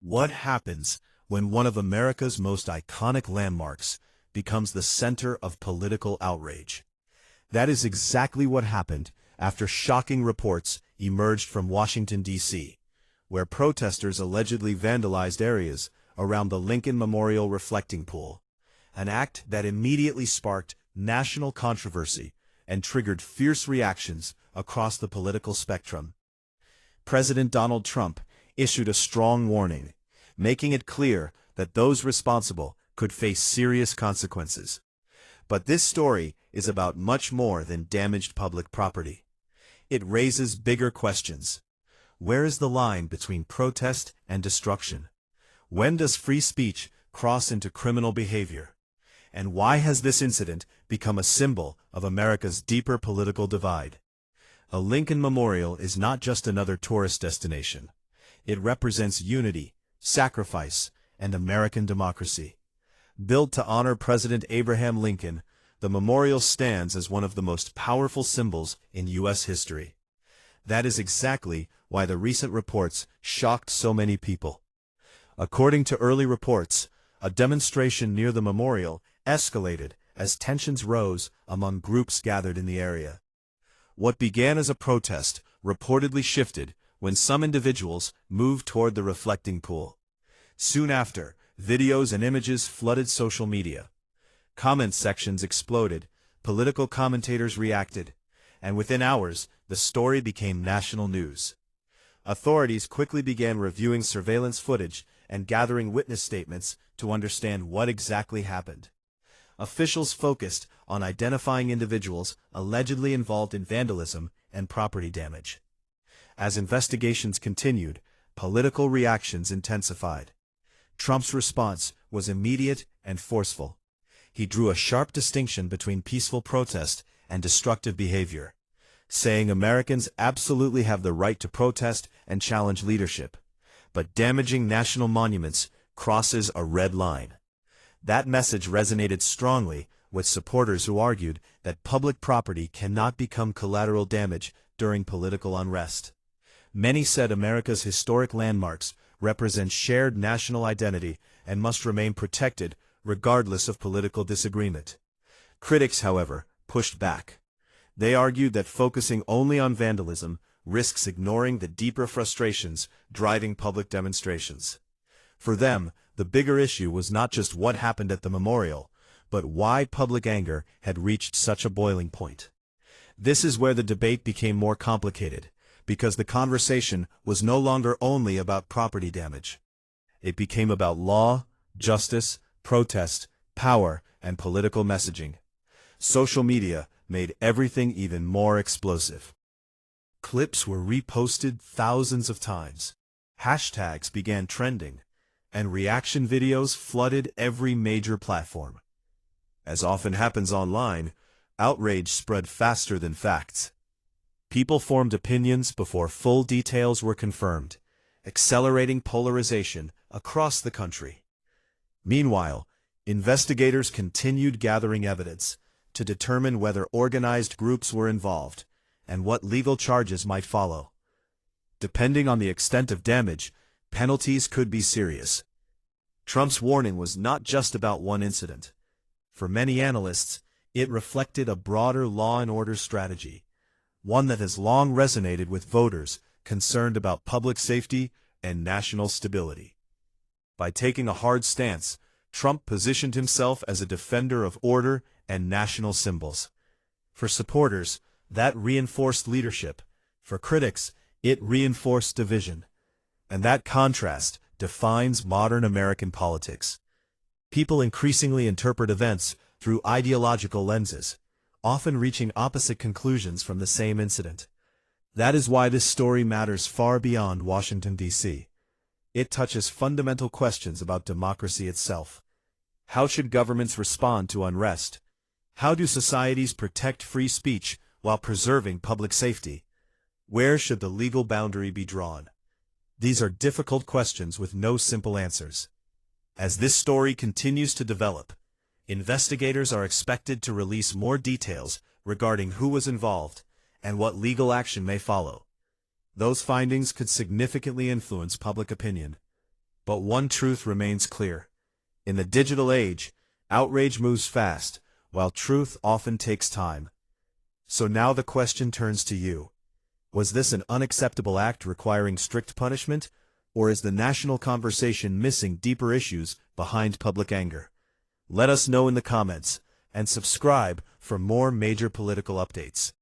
What happens when one of America's most iconic landmarks becomes the center of political outrage? That is exactly what happened after shocking reports emerged from Washington, D.C., where protesters allegedly vandalized areas around the Lincoln Memorial reflecting pool, an act that immediately sparked national controversy and triggered fierce reactions across the political spectrum. President Donald Trump issued a strong warning, making it clear that those responsible could face serious consequences. But this story is about much more than damaged public property. It raises bigger questions. Where is the line between protest and destruction? When does free speech cross into criminal behavior? And why has this incident become a symbol of America's deeper political divide? A Lincoln Memorial is not just another tourist destination. It represents unity, sacrifice, and American democracy. Built to honor President Abraham Lincoln, the memorial stands as one of the most powerful symbols in U.S. history. That is exactly why the recent reports shocked so many people. According to early reports, a demonstration near the memorial escalated as tensions rose among groups gathered in the area. What began as a protest reportedly shifted when some individuals moved toward the reflecting pool. Soon after, videos and images flooded social media. Comment sections exploded, political commentators reacted, and within hours, the story became national news. Authorities quickly began reviewing surveillance footage and gathering witness statements to understand what exactly happened. Officials focused on identifying individuals allegedly involved in vandalism and property damage. As investigations continued, political reactions intensified. Trump's response was immediate and forceful. He drew a sharp distinction between peaceful protest and destructive behavior, saying Americans absolutely have the right to protest and challenge leadership, but damaging national monuments crosses a red line. That message resonated strongly with supporters who argued that public property cannot become collateral damage during political unrest. Many said America's historic landmarks represent shared national identity and must remain protected regardless of political disagreement. Critics, however, pushed back. They argued that focusing only on vandalism risks ignoring the deeper frustrations driving public demonstrations. For them, the bigger issue was not just what happened at the memorial, but why public anger had reached such a boiling point. This is where the debate became more complicated, because the conversation was no longer only about property damage. It became about law, justice, protest, power, and political messaging. Social media made everything even more explosive. Clips were reposted thousands of times. Hashtags began trending, and reaction videos flooded every major platform. As often happens online, outrage spread faster than facts. People formed opinions before full details were confirmed, accelerating polarization across the country. Meanwhile, investigators continued gathering evidence to determine whether organized groups were involved and what legal charges might follow. Depending on the extent of damage, penalties could be serious. Trump's warning was not just about one incident. For many analysts, it reflected a broader law and order strategy, one that has long resonated with voters concerned about public safety and national stability. By taking a hard stance, Trump positioned himself as a defender of order and national symbols. For supporters, that reinforced leadership. For critics, it reinforced division. And that contrast defines modern American politics. People increasingly interpret events through ideological lenses, often reaching opposite conclusions from the same incident. That is why this story matters far beyond Washington, D.C. It touches fundamental questions about democracy itself. How should governments respond to unrest? How do societies protect free speech while preserving public safety? Where should the legal boundary be drawn? These are difficult questions with no simple answers. As this story continues to develop, investigators are expected to release more details regarding who was involved and what legal action may follow. Those findings could significantly influence public opinion. But one truth remains clear. In the digital age, outrage moves fast, while truth often takes time. So now the question turns to you. Was this an unacceptable act requiring strict punishment, or is the national conversation missing deeper issues behind public anger? Let us know in the comments, and subscribe for more major political updates.